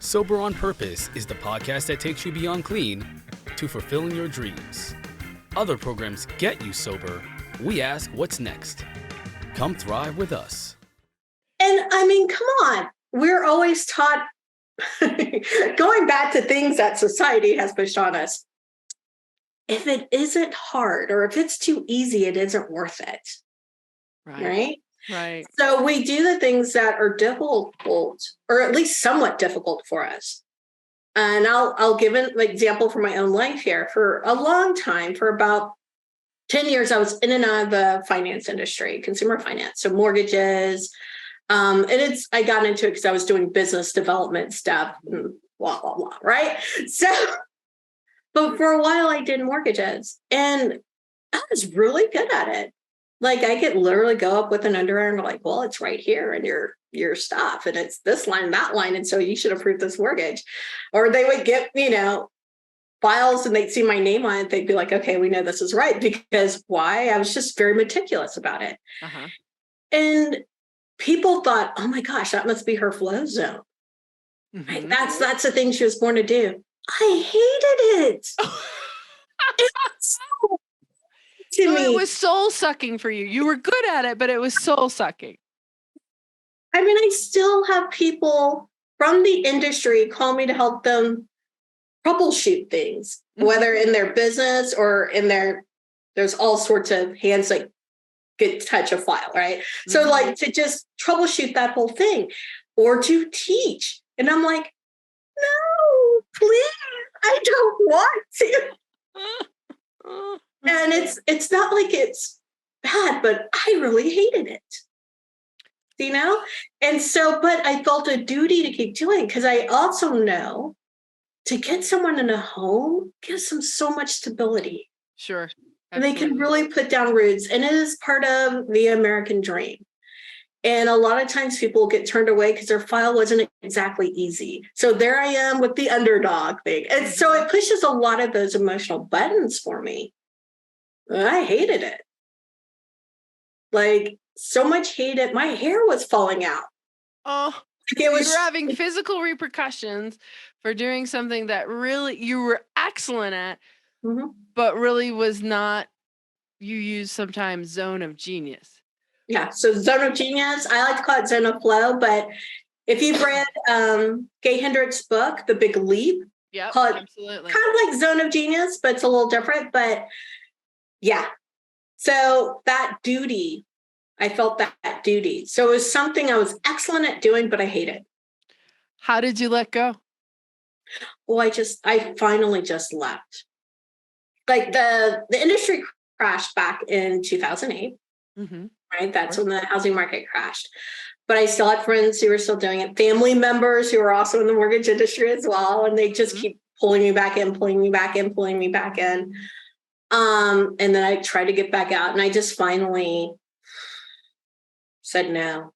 Sober on Purpose is the podcast that takes you beyond clean to fulfilling your dreams. Other programs get you sober. We ask what's next. Come thrive with us. And I mean, come on. We're always taught, going back to things that society has pushed on us. If it isn't hard or if it's too easy, it isn't worth it. Right? Right. So we do the things that are difficult, or at least somewhat difficult for us. And I'll give an example from my own life here. For a long time, for about 10 years, I was in and out of the finance industry, consumer finance, so mortgages. I got into it because I was doing business development stuff, and blah, blah, blah, right? So, but for a while I did mortgages and I was really good at it. Like I could literally go up with an underwriter and like, well, it's right here in your stuff. And it's this line, that line. And so you should approve this mortgage. Or they would get, files and they'd see my name on it. They'd be like, okay, we know this is right. Because why? I was just very meticulous about it. Uh-huh. And people thought, oh my gosh, that must be her flow zone. Mm-hmm. Right? That's the thing she was born to do. I hated it. It was soul sucking for you. You were good at it, but it was soul sucking. I mean, I still have people from the industry call me to help them troubleshoot things, whether in their business or there's all sorts of hands that could touch a file, right? Mm-hmm. So like to just troubleshoot that whole thing or to teach. And I'm like, no, please, I don't want to. And it's not like it's bad, but I really hated it. And so, but I felt a duty to keep doing because I also know to get someone in a home gives them so much stability. Sure. Absolutely. And they can really put down roots. And it is part of the American dream. And a lot of times people get turned away because their file wasn't exactly easy. So there I am with the underdog thing. And so it pushes a lot of those emotional buttons for me. I hated it. Like so much hated. My hair was falling out. Oh, you were having physical repercussions for doing something that really you were excellent at, but really was not. You use sometimes zone of genius. Yeah. So zone of genius. I like to call it zone of flow. But if you've read Gay Hendricks' book, The Big Leap, absolutely. Kind of like zone of genius, but it's a little different. But yeah. So that duty, I felt that duty. So it was something I was excellent at doing, but I hated. How did you let go? Well, I finally just left. Like the industry crashed back in 2008, right? That's when the housing market crashed. But I still had friends who were still doing it, family members who were also in the mortgage industry as well. And they just keep pulling me back in, pulling me back in, pulling me back in. And then I tried to get back out and I just finally said no.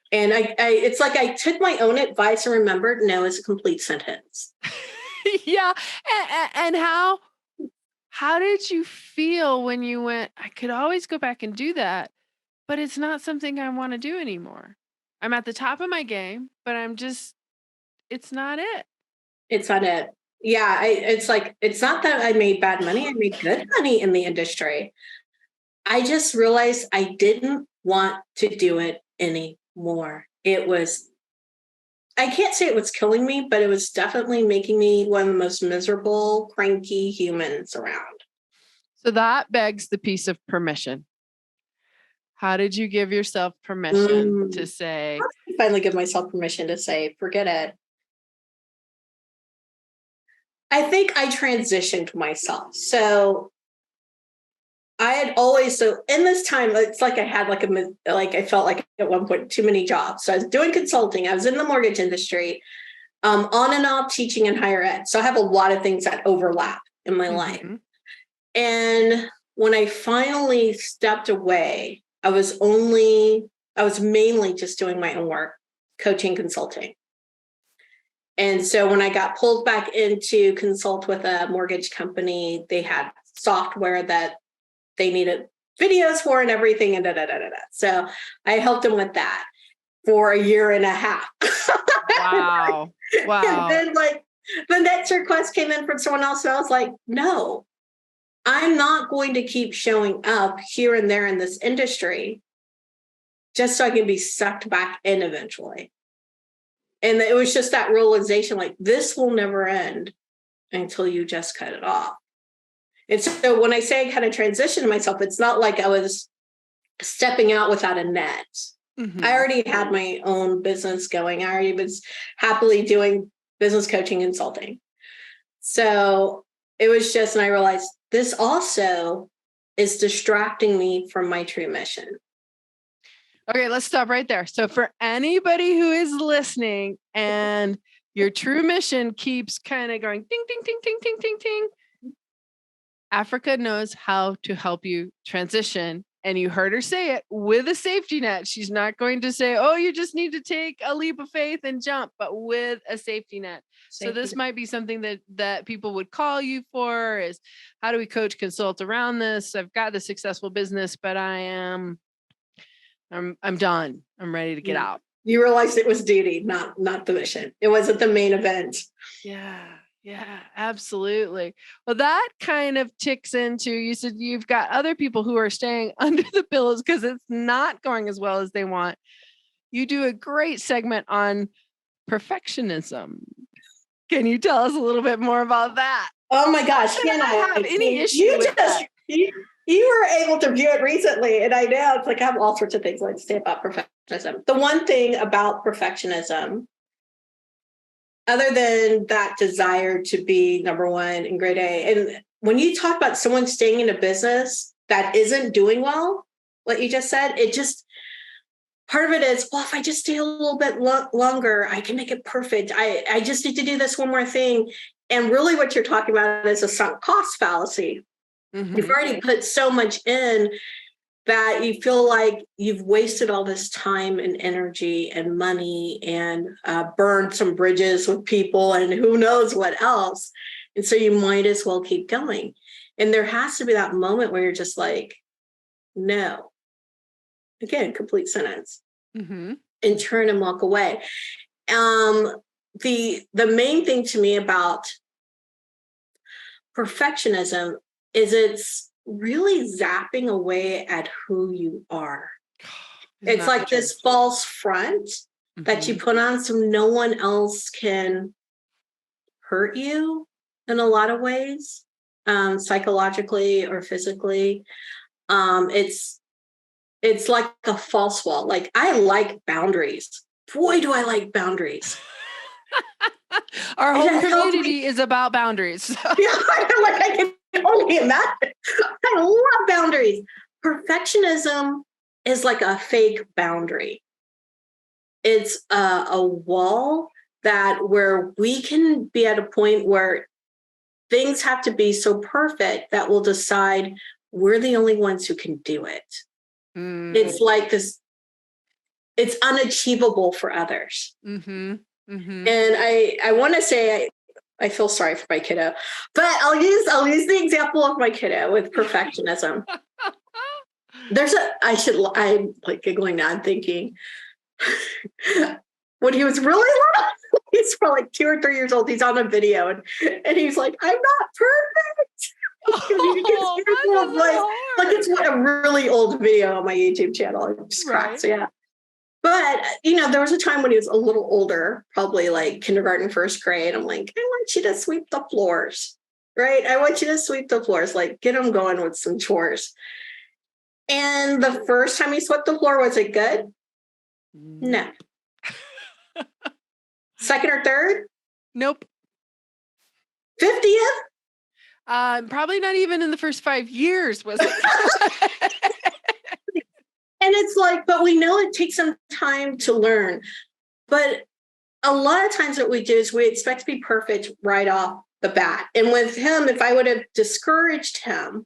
And it's like I took my own advice and remembered no is a complete sentence. Yeah. And how did you feel when you went, I could always go back and do that, but it's not something I want to do anymore. I'm at the top of my game, but it's not it. It's not it. Yeah. It's like, it's not that I made bad money. I made good money in the industry. I just realized I didn't want to do it anymore. I can't say it was killing me, but it was definitely making me one of the most miserable, cranky humans around. So that begs the piece of permission. How did you give yourself permission to say? How did I finally give myself permission to say, forget it? I think I transitioned myself. So I had always, in this time, it's like I had I felt like at one point too many jobs. So I was doing consulting. I was in the mortgage industry, on and off teaching in higher ed. So I have a lot of things that overlap in my life. And when I finally stepped away, I was mainly just doing my own work, coaching, consulting. And so when I got pulled back into consult with a mortgage company, they had software that they needed videos for and everything. And So I helped them with that for a year and a half. Wow. Wow. And then like the next request came in from someone else. And I was like, no, I'm not going to keep showing up here and there in this industry just so I can be sucked back in eventually. And it was just that realization, like, this will never end until you just cut it off. And so when I say I kind of transitioned myself, it's not like I was stepping out without a net. I already had my own business going. I already was happily doing business coaching, consulting. So it was just, and I realized this also is distracting me from my true mission. Okay, let's stop right there. So for anybody who is listening and your true mission keeps kind of going ding, ding, ding, ding, ding, ding, ding, Africa knows how to help you transition. And you heard her say it with a safety net. She's not going to say, oh, you just need to take a leap of faith and jump, but with a safety net. So this might be something that people would call you for is, how do we coach, consult around this? I've got the successful business, but I'm done. I'm ready to get out. You realized it was duty, not the mission. It wasn't the main event. Yeah, absolutely. Well, that kind of ticks into, you said you've got other people who are staying under the pillows because it's not going as well as they want. You do a great segment on perfectionism. Can you tell us a little bit more about that? Oh my gosh, can I have any issue with that? You were able to view it recently, and I know it's like I have all sorts of things I'd say about perfectionism. The one thing about perfectionism, other than that desire to be number one in grade A, and when you talk about someone staying in a business that isn't doing well, what you just said, it just, part of it is, well, if I just stay a little bit longer, I can make it perfect. I just need to do this one more thing. And really what you're talking about is a sunk cost fallacy. You've already put so much in that you feel like you've wasted all this time and energy and money and burned some bridges with people and who knows what else. And so you might as well keep going. And there has to be that moment where you're just like, no. Again, complete sentence. And turn and walk away. The main thing to me about perfectionism is it's really zapping away at who you are. It's like this false front that you put on so no one else can hurt you in a lot of ways, psychologically or physically. It's like a false wall. Like, I like boundaries. Boy, do I like boundaries. Our whole community is about boundaries. Yeah, I can only imagine. I love boundaries. Perfectionism is like a fake boundary. It's a wall where we can be at a point where things have to be so perfect that we'll decide we're the only ones who can do it. It's like this, it's unachievable for others. And I want to say, I feel sorry for my kiddo, but I'll use the example of my kiddo with perfectionism. I'm like giggling now. I'm thinking when he was really little, he's probably like 2 or 3 years old. He's on a video and he's like, I'm not perfect. Like, it's a really old video on my YouTube channel. It just cracks. Yeah. But, there was a time when he was a little older, probably like kindergarten, first grade. I'm like, I want you to sweep the floors, right? I want you to sweep the floors, like get him going with some chores. And the first time he swept the floor, was it good? No. Second or third? Nope. 50th? Probably not even in the first 5 years, was it? And it's like, but we know it takes some time to learn. But a lot of times what we do is we expect to be perfect right off the bat. And with him, if I would have discouraged him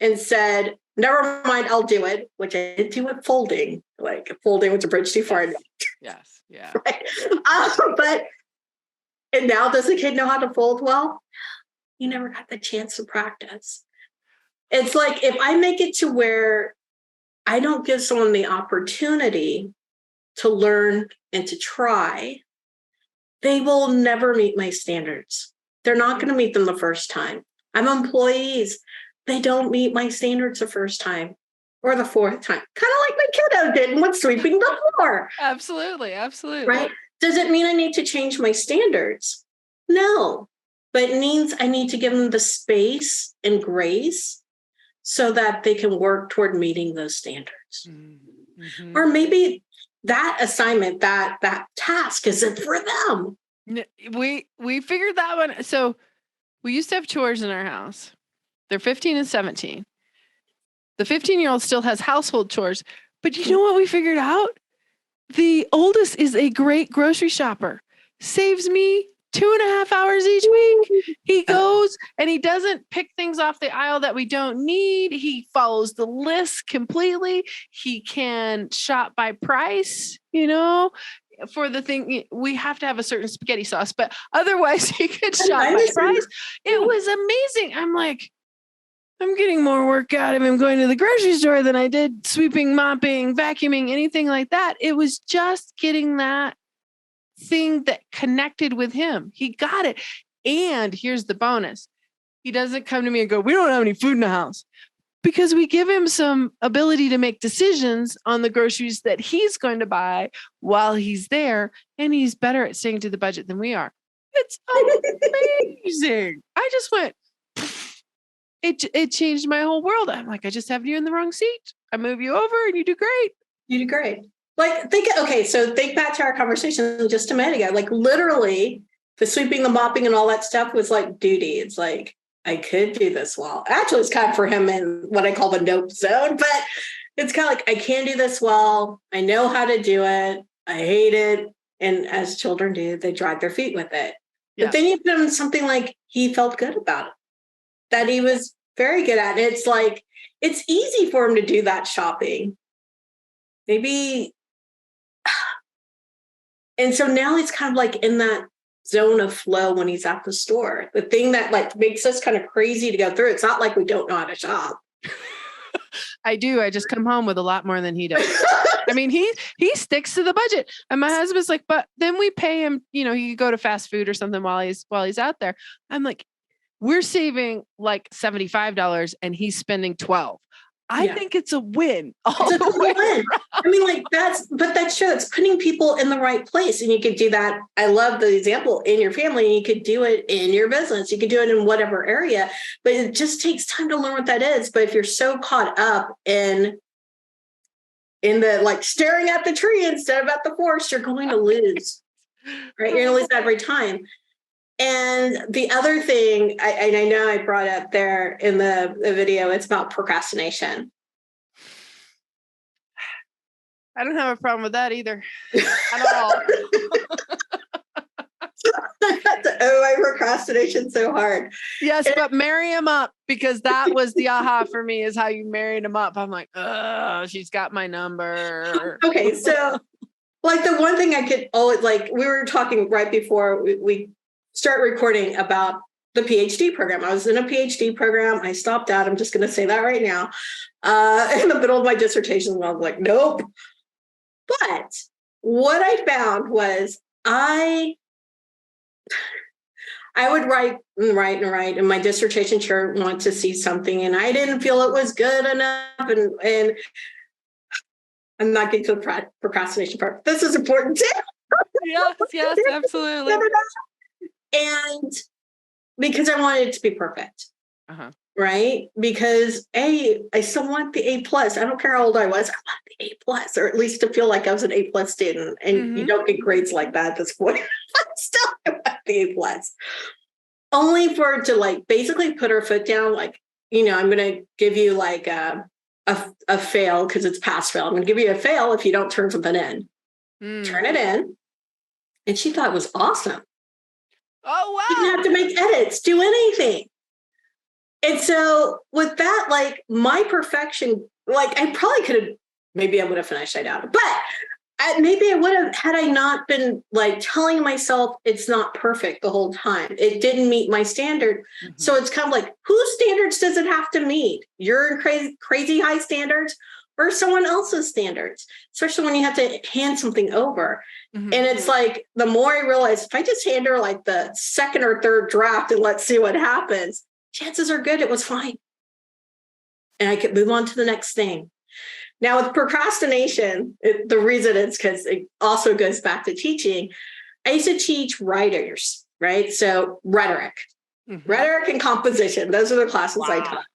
and said, never mind, I'll do it, which I did do with folding. Like, folding was a bridge too far. Yes. Yeah. Right? And now does the kid know how to fold well? He never got the chance to practice. It's like, if I make it to where I don't give someone the opportunity to learn and to try, they will never meet my standards. They're not going to meet them the first time. I'm employees. They don't meet my standards the first time or the fourth time. Kind of like my kiddo did with sweeping the floor. Absolutely. Right? Does it mean I need to change my standards? No, but it means I need to give them the space and grace so that they can work toward meeting those standards. Mm-hmm. Or maybe that assignment, that task isn't for them. We figured that one. So we used to have chores in our house. They're 15 and 17. The 15-year-old still has household chores. But you know what we figured out? The oldest is a great grocery shopper. Saves me 2.5 hours each week. He goes and he doesn't pick things off the aisle that we don't need. He follows the list completely. He can shop by price, for the thing. We have to have a certain spaghetti sauce, but otherwise he could shop by price. It was amazing. I'm like, I'm getting more work out of him going to the grocery store than I did sweeping, mopping, vacuuming, anything like that. It was just getting that thing that connected with him. He got it. And here's the bonus. He doesn't come to me and go, we don't have any food in the house, because we give him some ability to make decisions on the groceries that he's going to buy while he's there. And he's better at staying to the budget than we are. It's amazing. I just went, it changed my whole world. I'm like, I just have you in the wrong seat. I move you over and you do great. You do great. Like, think back to our conversation just a minute ago. Like, literally, the sweeping, the mopping, and all that stuff was like duty. It's like, I could do this well. Actually, it's kind of for him in what I call the nope zone, but it's kind of like, I can do this well. I know how to do it. I hate it. And as children do, they drag their feet with it. Yeah. But then you put him something like he felt good about it, that he was very good at it. It's like, it's easy for him to do that shopping. Maybe. And so now he's kind of like in that zone of flow when he's at the store. The thing that like makes us kind of crazy to go through. It's not like we don't know how to shop. I do. I just come home with a lot more than he does. I mean, he sticks to the budget. And my husband's like, but then we pay him, he could go to fast food or something while he's out there. I'm like, we're saving like $75 and he's spending $12. I think it's a win. It's a win. I mean, like that shows putting people in the right place. And you could do that. I love the example in your family. You could do it in your business. You could do it in whatever area, but it just takes time to learn what that is. But if you're so caught up in the like staring at the tree instead of at the forest, you're going to lose, right? You're going to lose every time. And the other thing, I know I brought up there in the video, it's about procrastination. I don't have a problem with that either. At all. Oh, my procrastination so hard. Yes, but marry him up, because that was the aha for me, is how you married him up. I'm like, oh, she's got my number. Okay, so like the one thing I could always, like we were talking right before we start recording about the PhD program. I was in a PhD program. I stopped out. I'm just going to say that right now. In the middle of my dissertation, I was like, nope. But what I found was I would write, and my dissertation chair wanted to see something, and I didn't feel it was good enough. And I'm not getting to the procrastination part. This is important too. Yes, absolutely. And because I wanted it to be perfect, right? Because I still want the A+. I don't care how old I was. I want the A+, or at least to feel like I was an A+ student. And you don't get grades like that at this point. But still, I want the A+. Only for it to like basically put her foot down, like, I'm going to give you like a fail because it's pass fail. I'm going to give you a fail if you don't turn something in. Turn it in. And she thought it was awesome. Oh, wow. Didn't have to make edits, do anything. And so with that, like my perfection, like I probably could have, maybe I would have finished it out, but maybe I would have, had I not been like telling myself it's not perfect the whole time. It didn't meet my standard. So it's kind of like, whose standards does it have to meet? Your crazy high standards or someone else's standards, especially when you have to hand something over. Mm-hmm. And it's like, the more I realize, if I just hand her like the second or third draft and let's see what happens, chances are good it was fine. And I could move on to the next thing. Now with procrastination, the reason it's because it also goes back to teaching. I used to teach writers, right? So rhetoric and composition. Those are the classes I taught.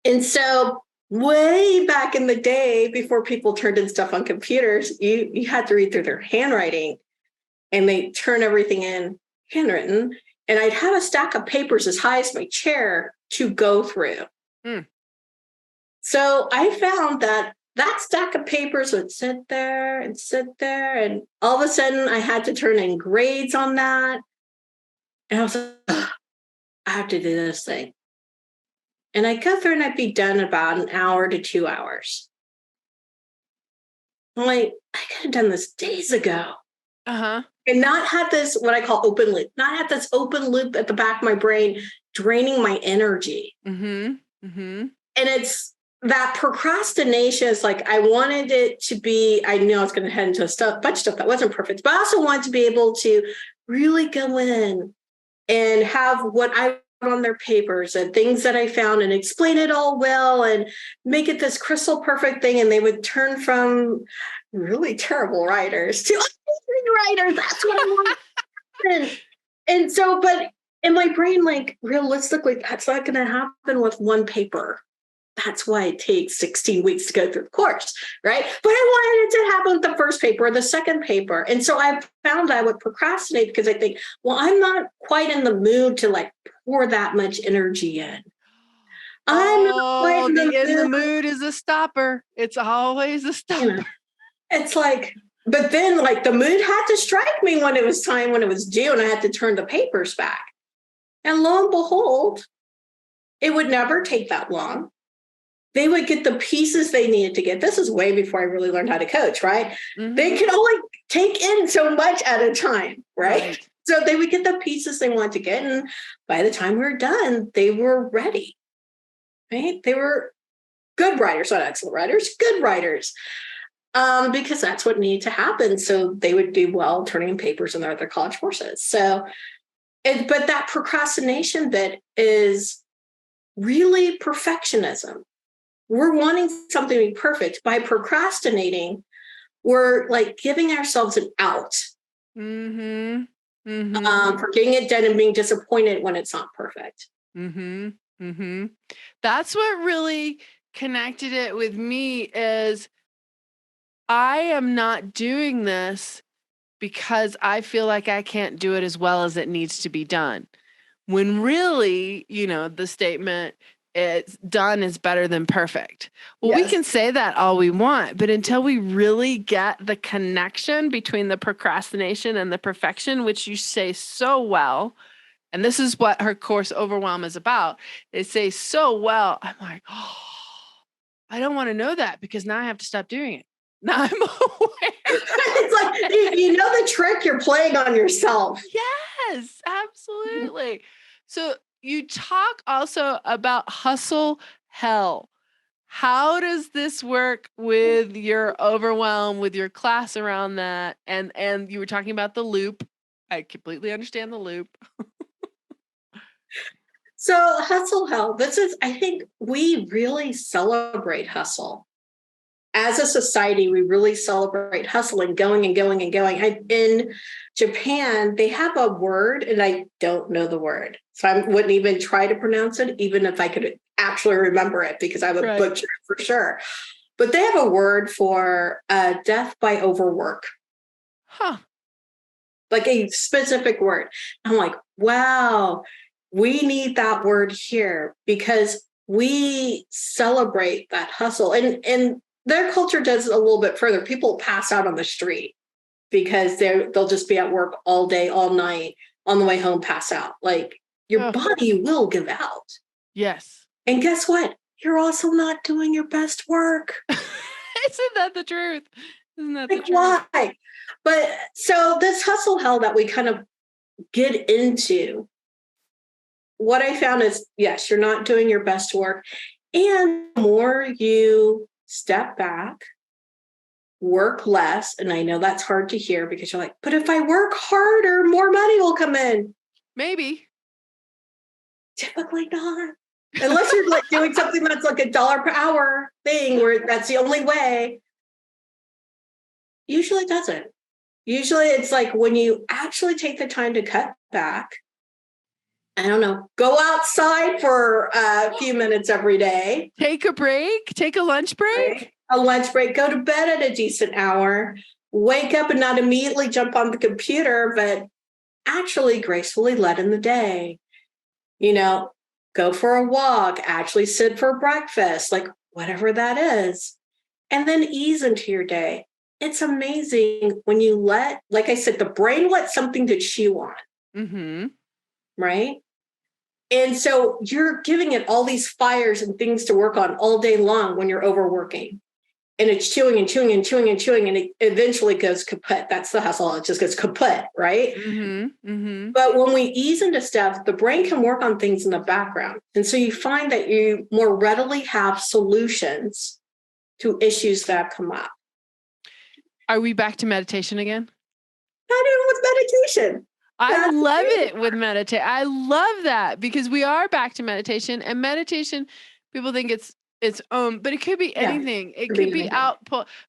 And so way back in the day, before people turned in stuff on computers, you had to read through their handwriting, and they turn everything in handwritten. And I'd have a stack of papers as high as my chair to go through. So I found that stack of papers would sit there, and all of a sudden I had to turn in grades on that. And I was like, I have to do this thing. And I'd go through and I'd be done in about an hour to 2 hours. I'm like, I could have done this days ago. And not had this, what I call open loop, not have this open loop at the back of my brain, draining my energy. And it's that procrastination is like, I wanted it to be, I knew I was going to head into a bunch of stuff that wasn't perfect, but I also wanted to be able to really go in and have what I wrote on their papers and things that I found and explain it all well and make it this crystal perfect thing. And they would turn from really terrible writers to amazing writers. That's what I want. And so, but in my brain, like realistically, that's not going to happen with one paper. That's why it takes 16 weeks to go through the course, right? But I wanted it to happen with the first paper or the second paper. And so I found I would procrastinate because I think, well, I'm not quite in the mood to like pour that much energy in. I'm not quite in the mood is a stopper. It's always a stopper. You know, it's like, but then like the mood had to strike me when it was time, when it was due, and I had to turn the papers back. And lo and behold, it would never take that long. They would get the pieces they needed to get. This is way before I really learned how to coach, right? They could only take in so much at a time, right? So they would get the pieces they wanted to get. And by the time we were done, they were ready, right? They were good writers, not excellent writers, good writers, because that's what needed to happen. So they would do well turning in papers in their other college courses. So, but that procrastination bit is really perfectionism. We're wanting something to be perfect. By procrastinating, we're like giving ourselves an out for getting it done and being disappointed when it's not perfect. That's what really connected it with me is I am not doing this because I feel like I can't do it as well as it needs to be done. When really, the statement, it's done is better than perfect. Well, we can say that all we want, but until we really get the connection between the procrastination and the perfection, which you say so well, and this is what her course Overwhelm is about. They say so well. I'm like, oh, I don't want to know that because now I have to stop doing it. Now I'm aware. It's like, you know the trick you're playing on yourself. Yes, absolutely. So you talk also about hustle hell. How does this work with your overwhelm, with your class around that? And you were talking about the loop. I completely understand the loop. So hustle hell, I think we really celebrate hustle. As a society, we really celebrate hustle and going and going and going. In Japan, they have a word, and I don't know the word. So I wouldn't even try to pronounce it, even if I could actually remember it, because I would butcher it for sure. But they have a word for death by overwork. Like a specific word. I'm like, wow, we need that word here because we celebrate that hustle. And their culture does a little bit further. People pass out on the street because they'll just be at work all day, all night, on the way home, pass out. Like your body will give out. Yes. And guess what? You're also not doing your best work. Isn't that the truth? Isn't that like, the truth? Why? But so this hustle hell that we kind of get into, what I found is, yes, you're not doing your best work. And the more you step back, work less. And I know that's hard to hear because you're like, but if I work harder, more money will come in. Maybe. Typically not. Unless you're like doing something that's like $1 per hour thing where that's the only way. Usually it doesn't. Usually it's like when you actually take the time to cut back, I don't know, go outside for a few minutes every day. Take a break, take a lunch break. Right? A lunch break, go to bed at a decent hour, wake up and not immediately jump on the computer, but actually gracefully let in the day. You know, go for a walk, actually sit for breakfast, like whatever that is, and then ease into your day. It's amazing when you let, like I said, the brain lets something to chew on, right? And so you're giving it all these fires and things to work on all day long when you're overworking. And it's chewing and chewing and chewing and chewing, and it eventually goes kaput. That's the hustle. It just goes kaput, right? But when we ease into stuff, the brain can work on things in the background. And so you find that you more readily have solutions to issues that come up. Are we back to meditation again? Not even with meditation. I love it with meditation. I love that because we are back to meditation, and meditation, people think it's but it could be anything. It could be out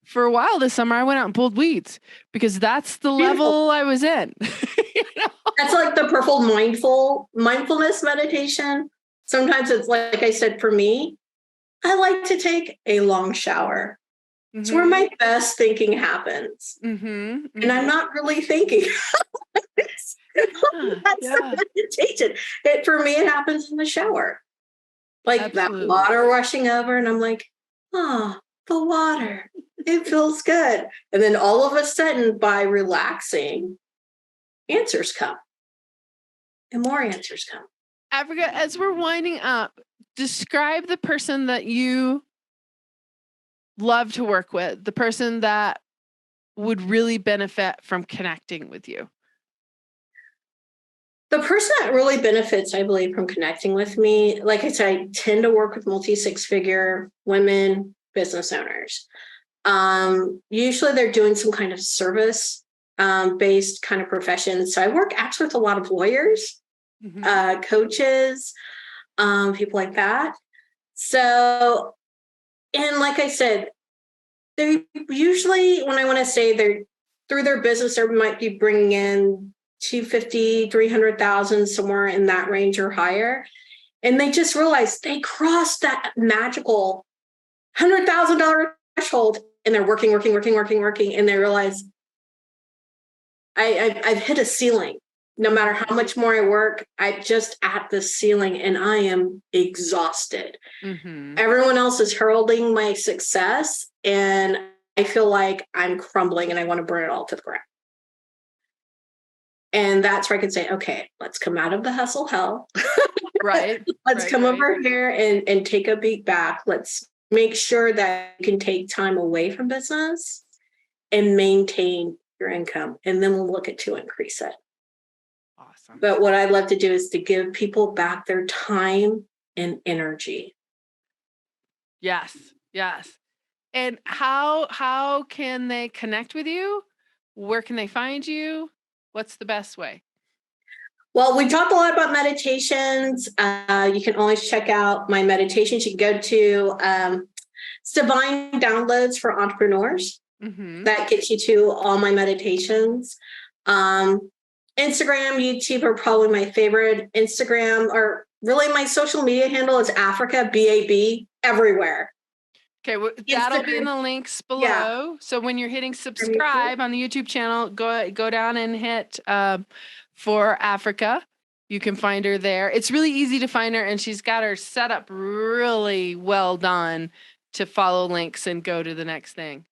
for a while this summer. I went out and pulled weeds because that's the level I was in. You know? That's like the purple mindfulness meditation. Sometimes it's like I said, for me, I like to take a long shower. It's where my best thinking happens. And I'm not really thinking. That's the meditation. For me, it happens in the shower. Like that water rushing over, and I'm like, oh, the water. It feels good. And then all of a sudden, by relaxing, answers come. And more answers come. Africa, as we're winding up, describe the person that you love to work with, the person that would really benefit from connecting with you. The person that really benefits, I believe, from connecting with me, like I said, I tend to work with multi-six-figure women business owners. Usually they're doing some kind of service based kind of profession. So I work actually with a lot of lawyers, coaches, people like that. So, and like I said, they usually, when I want to say they're through their business, they might be bringing in 250, 300,000, somewhere in that range or higher. And they just realized they crossed that magical $100,000 threshold, and they're working. And they realize I've hit a ceiling. No matter how much more I work, I'm just at the ceiling and I am exhausted. Everyone else is heralding my success, and I feel like I'm crumbling and I want to burn it all to the ground. And that's where I can say, okay, let's come out of the hustle hell. Right. Let's come over here and take a beat back. Let's make sure that you can take time away from business and maintain your income. And then we'll look at to increase it. Awesome. But what I'd love to do is to give people back their time and energy. Yes. And how can they connect with you? Where can they find you? What's the best way? Well, we talked a lot about meditations. You can always check out my meditations. You can go to it's Divine Downloads for Entrepreneurs. That gets you to all my meditations. Instagram, YouTube are probably my favorite. Instagram, or really my social media handle is Africa, BAB, everywhere. Okay, well, that'll be in the links below. Yeah. So when you're hitting subscribe on the YouTube channel, go down and hit for Africa. You can find her there. It's really easy to find her, and she's got her set up really well done to follow links and go to the next thing.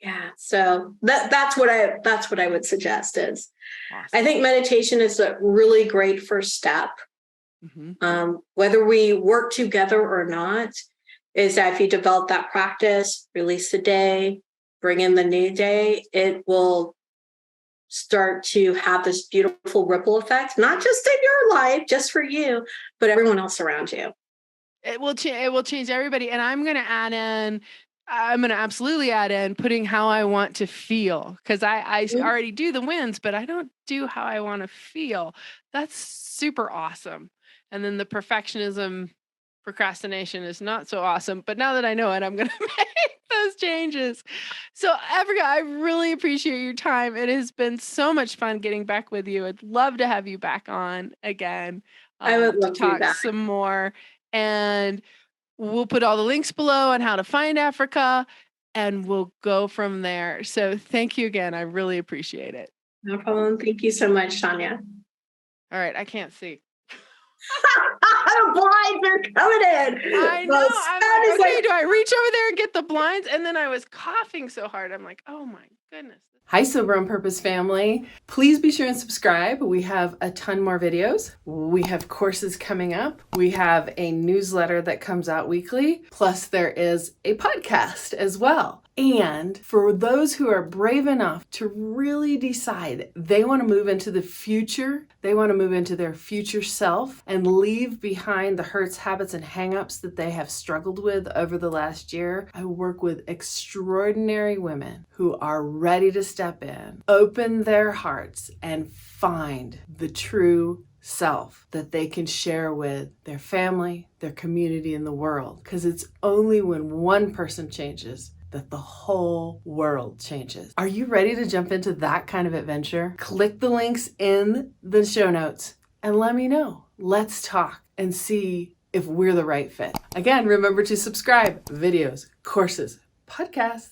Yeah, so that's what I would suggest is. Awesome. I think meditation is a really great first step. Whether we work together or not, is that if you develop that practice, release the day, bring in the new day, it will start to have this beautiful ripple effect, not just in your life, just for you, but everyone else around you. It will change everybody. And I'm going to absolutely add in putting how I want to feel, because I already do the wins, but I don't do how I want to feel. That's super awesome. And then the perfectionism, procrastination is not so awesome. But now that I know it, I'm going to make those changes. So, Africa, I really appreciate your time. It has been so much fun getting back with you. I'd love to have you back on again I would love to to be talk back. some more. And we'll put all the links below on how to find Africa, and we'll go from there. So thank you again. I really appreciate it. No problem. Thank you so much, Tanya. All right. I can't see. The blinds are coming in. I know. I'm like, okay, do I reach over there and get the blinds? And then I was coughing so hard. I'm like, oh my goodness. Hi, Sober on Purpose family. Please be sure and subscribe. We have a ton more videos. We have courses coming up. We have a newsletter that comes out weekly. Plus, there is a podcast as well. And for those who are brave enough to really decide they want to move into the future, they want to move into their future self and leave behind the hurts, habits, and hangups that they have struggled with over the last year, I work with extraordinary women who are ready to step in, open their hearts, and find the true self that they can share with their family, their community, and the world. Because it's only when one person changes that the whole world changes. Are you ready to jump into that kind of adventure? Click the links in the show notes and let me know. Let's talk and see if we're the right fit. Again, remember to subscribe. Videos, courses, podcasts.